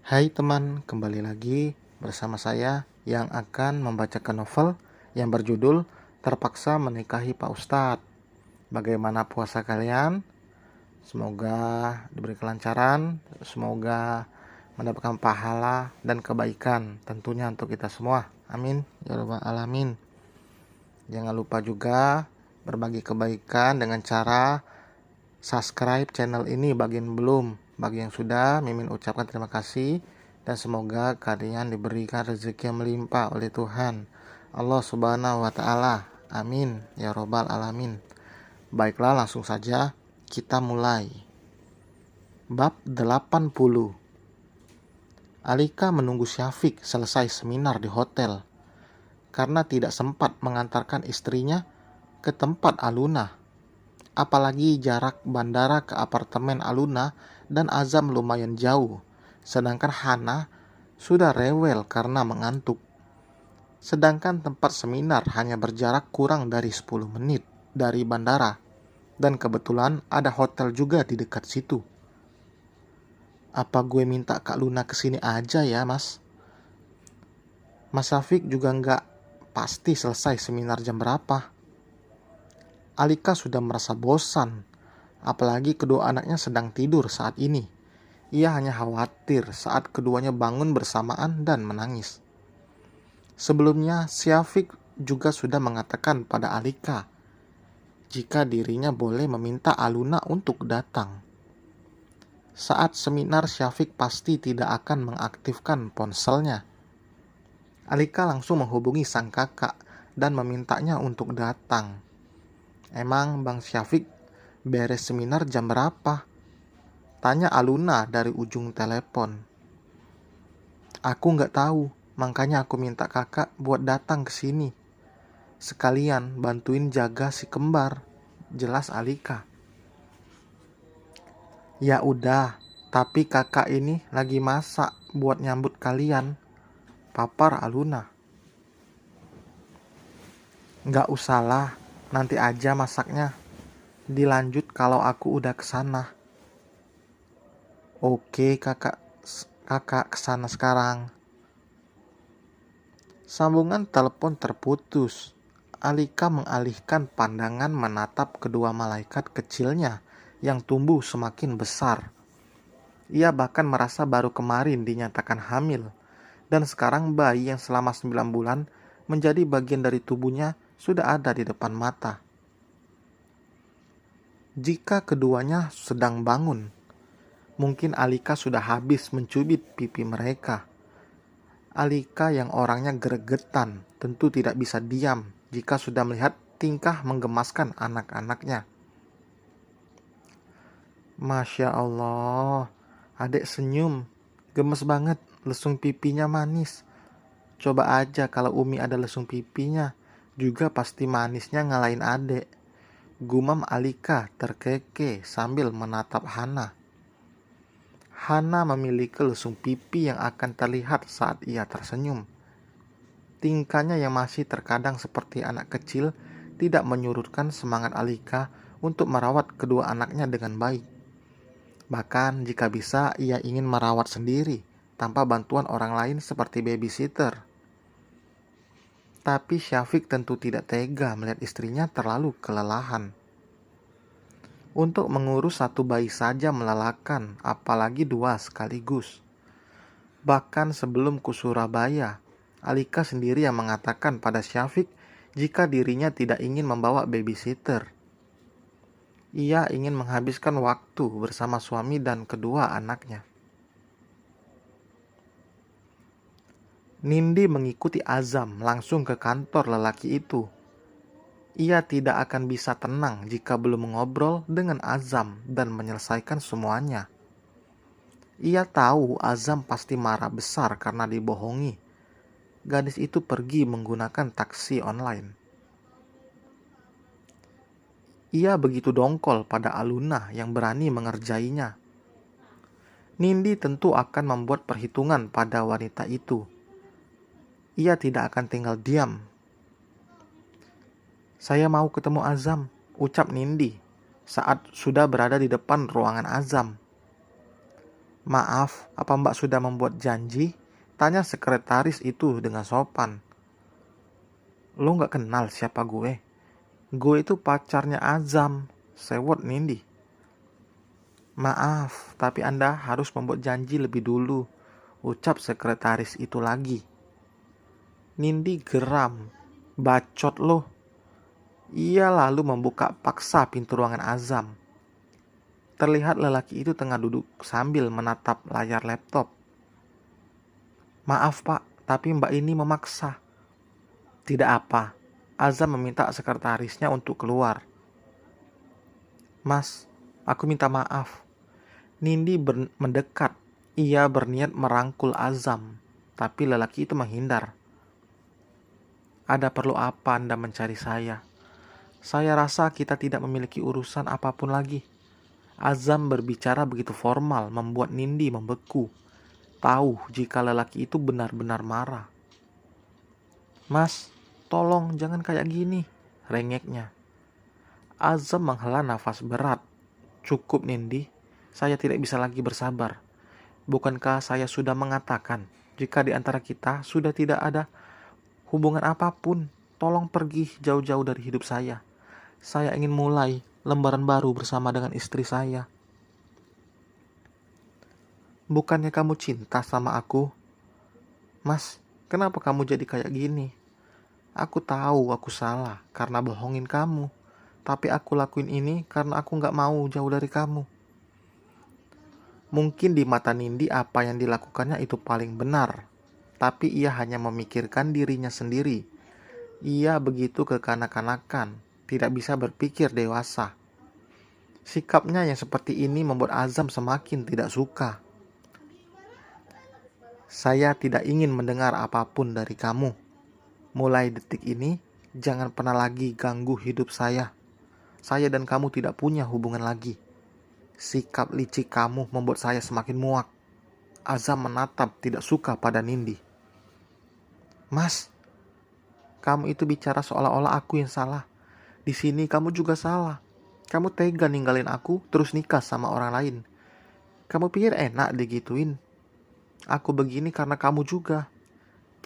Hai teman, kembali lagi bersama saya yang akan membacakan novel yang berjudul Terpaksa Menikahi Pak Ustadz. Bagaimana puasa kalian? Semoga diberi kelancaran, semoga mendapatkan pahala dan kebaikan tentunya untuk kita semua. Amin ya rabbal alamin. Jangan lupa juga berbagi kebaikan dengan cara subscribe channel ini bagi yang belum. Bagi yang sudah, Mimin ucapkan terima kasih dan semoga kalian diberikan rezeki yang melimpah oleh Tuhan Allah Subhanahu wa taala. Amin ya robbal alamin. Baiklah, langsung saja kita mulai. Bab 80. Alika menunggu Syafiq selesai seminar di hotel karena tidak sempat mengantarkan istrinya ke tempat Aluna. Apalagi jarak bandara ke apartemen Aluna dan Azam lumayan jauh, sedangkan Hana sudah rewel karena mengantuk. Sedangkan tempat seminar hanya berjarak kurang dari 10 menit dari bandara, dan kebetulan ada hotel juga di dekat situ. Apa gue minta Kak Luna kesini aja ya, Mas? Mas Syafiq juga nggak pasti selesai seminar jam berapa. Alika sudah merasa bosan, apalagi kedua anaknya sedang tidur saat ini. Ia hanya khawatir saat keduanya bangun bersamaan dan menangis. Sebelumnya, Syafiq juga sudah mengatakan pada Alika jika dirinya boleh meminta Aluna untuk datang. Saat seminar, Syafiq pasti tidak akan mengaktifkan ponselnya. Alika langsung menghubungi sang kakak dan memintanya untuk datang. Emang Bang Syafiq beres seminar jam berapa? Tanya Aluna dari ujung telepon. Aku nggak tahu, makanya aku minta kakak buat datang ke sini. Sekalian bantuin jaga si kembar, jelas Alika. Ya udah, tapi kakak ini lagi masak buat nyambut kalian, papar Aluna. Nggak usahlah, nanti aja masaknya. Dilanjut kalau aku udah kesana. Oke kakak kesana sekarang. Sambungan telepon terputus. Alika mengalihkan pandangan menatap kedua malaikat kecilnya yang tumbuh semakin besar. Ia bahkan merasa baru kemarin dinyatakan hamil, dan sekarang bayi yang selama 9 bulan menjadi bagian dari tubuhnya sudah ada di depan mata. Jika keduanya sedang bangun, mungkin Alika sudah habis mencubit pipi mereka. Alika yang orangnya gregetan tentu tidak bisa diam jika sudah melihat tingkah menggemaskan anak-anaknya. Masya Allah, adek senyum, gemes banget, lesung pipinya manis. Coba aja kalau Umi ada lesung pipinya, juga pasti manisnya ngalahin adek. Gumam Alika terkekeh sambil menatap Hana. Hana memiliki lesung pipi yang akan terlihat saat ia tersenyum. Tingkahnya yang masih terkadang seperti anak kecil tidak menyurutkan semangat Alika untuk merawat kedua anaknya dengan baik. Bahkan jika bisa ia ingin merawat sendiri tanpa bantuan orang lain seperti babysitter. Tapi Syafiq tentu tidak tega melihat istrinya terlalu kelelahan. Untuk mengurus satu bayi saja melelahkan, apalagi dua sekaligus. Bahkan sebelum ke Surabaya, Alika sendiri yang mengatakan pada Syafiq jika dirinya tidak ingin membawa babysitter. Ia ingin menghabiskan waktu bersama suami dan kedua anaknya. Nindi mengikuti Azam langsung ke kantor lelaki itu. Ia tidak akan bisa tenang jika belum mengobrol dengan Azam dan menyelesaikan semuanya. Ia tahu Azam pasti marah besar karena dibohongi. Gadis itu pergi menggunakan taksi online. Ia begitu dongkol pada Aluna yang berani mengerjainya. Nindi tentu akan membuat perhitungan pada wanita itu. Ia tidak akan tinggal diam. Saya mau ketemu Azam, ucap Nindi saat sudah berada di depan ruangan Azam. Maaf, apa Mbak sudah membuat janji? Tanya sekretaris itu dengan sopan. Lo gak kenal siapa gue? Gue itu pacarnya Azam, sewot Nindi. Maaf, tapi Anda harus membuat janji lebih dulu, ucap sekretaris itu lagi. Nindi geram. Bacot lo. Ia lalu membuka paksa pintu ruangan Azam. Terlihat lelaki itu tengah duduk sambil menatap layar laptop. Maaf Pak, tapi Mbak ini memaksa. Tidak apa, Azam meminta sekretarisnya untuk keluar. Mas, aku minta maaf. Nindi mendekat. Ia berniat merangkul Azam, tapi lelaki itu menghindar. Ada perlu apa Anda mencari saya? Saya rasa kita tidak memiliki urusan apapun lagi. Azam berbicara begitu formal membuat Nindi membeku. Tahu jika lelaki itu benar-benar marah. Mas, tolong jangan kayak gini, rengeknya. Azam menghela nafas berat. Cukup Nindi, saya tidak bisa lagi bersabar. Bukankah saya sudah mengatakan jika di antara kita sudah tidak ada hubungan apapun, tolong pergi jauh-jauh dari hidup saya. Saya ingin mulai lembaran baru bersama dengan istri saya. Bukannya kamu cinta sama aku? Mas, kenapa kamu jadi kayak gini? Aku tahu aku salah karena bohongin kamu. Tapi aku lakuin ini karena aku gak mau jauh dari kamu. Mungkin di mata Nindi apa yang dilakukannya itu paling benar. Tapi ia hanya memikirkan dirinya sendiri. Ia begitu kekanak-kanakan, tidak bisa berpikir dewasa. Sikapnya yang seperti ini membuat Azam semakin tidak suka. Saya tidak ingin mendengar apapun dari kamu. Mulai detik ini, jangan pernah lagi ganggu hidup saya. Saya dan kamu tidak punya hubungan lagi. Sikap licik kamu membuat saya semakin muak. Azam menatap tidak suka pada Nindi. Mas, kamu itu bicara seolah-olah aku yang salah. Di sini kamu juga salah. Kamu tega ninggalin aku terus nikah sama orang lain. Kamu pikir enak digituin? Aku begini karena kamu juga.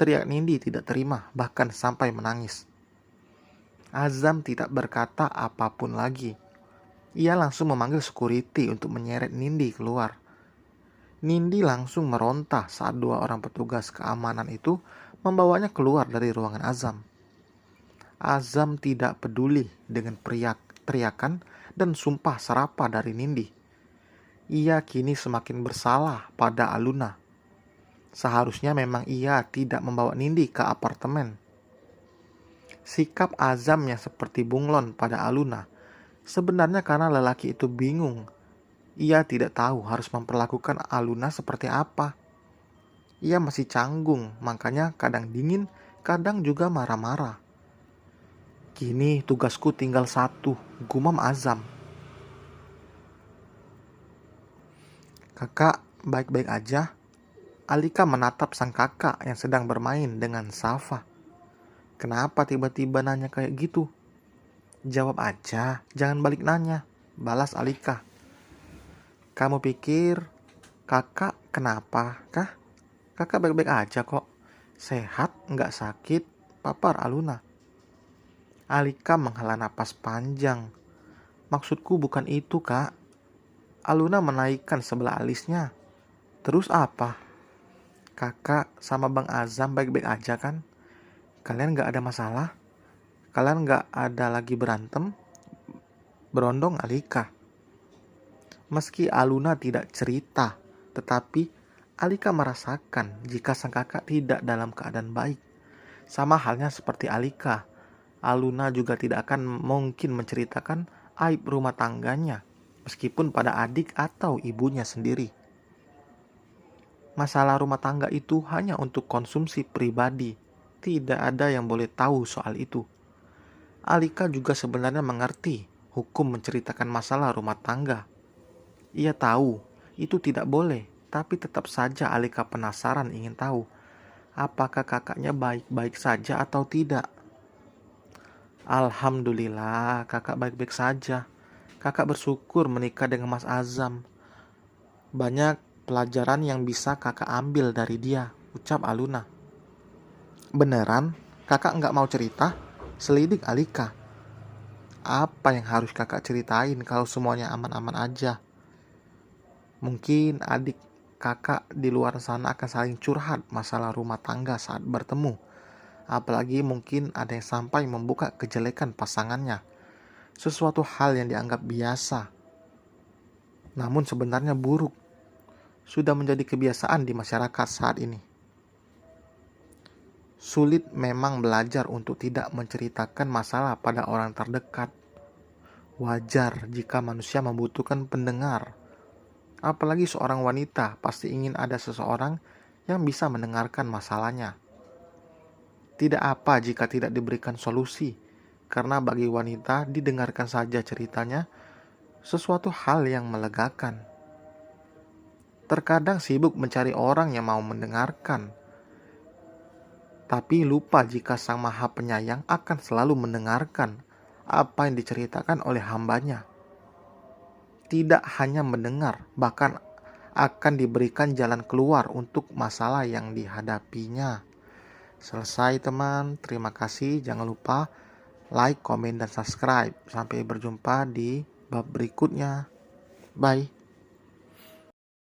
Teriak Nindi tidak terima, bahkan sampai menangis. Azam tidak berkata apapun lagi. Ia langsung memanggil security untuk menyeret Nindi keluar. Nindi langsung meronta saat dua orang petugas keamanan itu membawanya keluar dari ruangan Azam. Azam tidak peduli dengan teriakan dan sumpah serapah dari Nindi. Ia kini semakin bersalah pada Aluna. Seharusnya memang ia tidak membawa Nindi ke apartemen. Sikap Azam yang seperti bunglon pada Aluna sebenarnya karena lelaki itu bingung. Ia tidak tahu harus memperlakukan Aluna seperti apa. Ia masih canggung, makanya kadang dingin, kadang juga marah-marah. Kini tugasku tinggal satu, gumam Azam. Kakak baik-baik aja? Alika menatap sang kakak yang sedang bermain dengan Safa. Kenapa tiba-tiba nanya kayak gitu? Jawab aja, jangan balik nanya, balas Alika. Kamu pikir kakak kenapa kah? Kakak baik-baik aja kok. Sehat, nggak sakit, papar Aluna. Alika menghela napas panjang. Maksudku bukan itu, Kak. Aluna menaikkan sebelah alisnya. Terus apa? Kakak sama Bang Azam baik-baik aja kan? Kalian nggak ada masalah? Kalian nggak ada lagi berantem? Berondong Alika. Meski Aluna tidak cerita, tetapi Alika merasakan jika sang kakak tidak dalam keadaan baik. Sama halnya seperti Alika, Aluna juga tidak akan mungkin menceritakan aib rumah tangganya, meskipun pada adik atau ibunya sendiri. Masalah rumah tangga itu hanya untuk konsumsi pribadi, tidak ada yang boleh tahu soal itu. Alika juga sebenarnya mengerti hukum menceritakan masalah rumah tangga. Ia tahu itu tidak boleh, tapi tetap saja Alika penasaran ingin tahu apakah kakaknya baik-baik saja atau tidak. Alhamdulillah, kakak baik-baik saja. Kakak bersyukur menikah dengan Mas Azam. Banyak pelajaran yang bisa kakak ambil dari dia, ucap Aluna. Beneran? Kakak nggak mau cerita? Selidik Alika. Apa yang harus kakak ceritain kalau semuanya aman-aman aja? Mungkin adik kakak di luar sana akan saling curhat masalah rumah tangga saat bertemu. Apalagi mungkin ada yang sampai membuka kejelekan pasangannya. Sesuatu hal yang dianggap biasa, namun sebenarnya buruk. Sudah menjadi kebiasaan di masyarakat saat ini. Sulit memang belajar untuk tidak menceritakan masalah pada orang terdekat. Wajar jika manusia membutuhkan pendengar. Apalagi seorang wanita pasti ingin ada seseorang yang bisa mendengarkan masalahnya. Tidak apa jika tidak diberikan solusi, karena bagi wanita didengarkan saja ceritanya sesuatu hal yang melegakan. Terkadang sibuk mencari orang yang mau mendengarkan, tapi lupa jika Sang Maha Penyayang akan selalu mendengarkan apa yang diceritakan oleh hambanya. Tidak hanya mendengar, bahkan akan diberikan jalan keluar untuk masalah yang dihadapinya. Selesai teman, terima kasih. Jangan lupa like, komen, dan subscribe. Sampai berjumpa di bab berikutnya. Bye.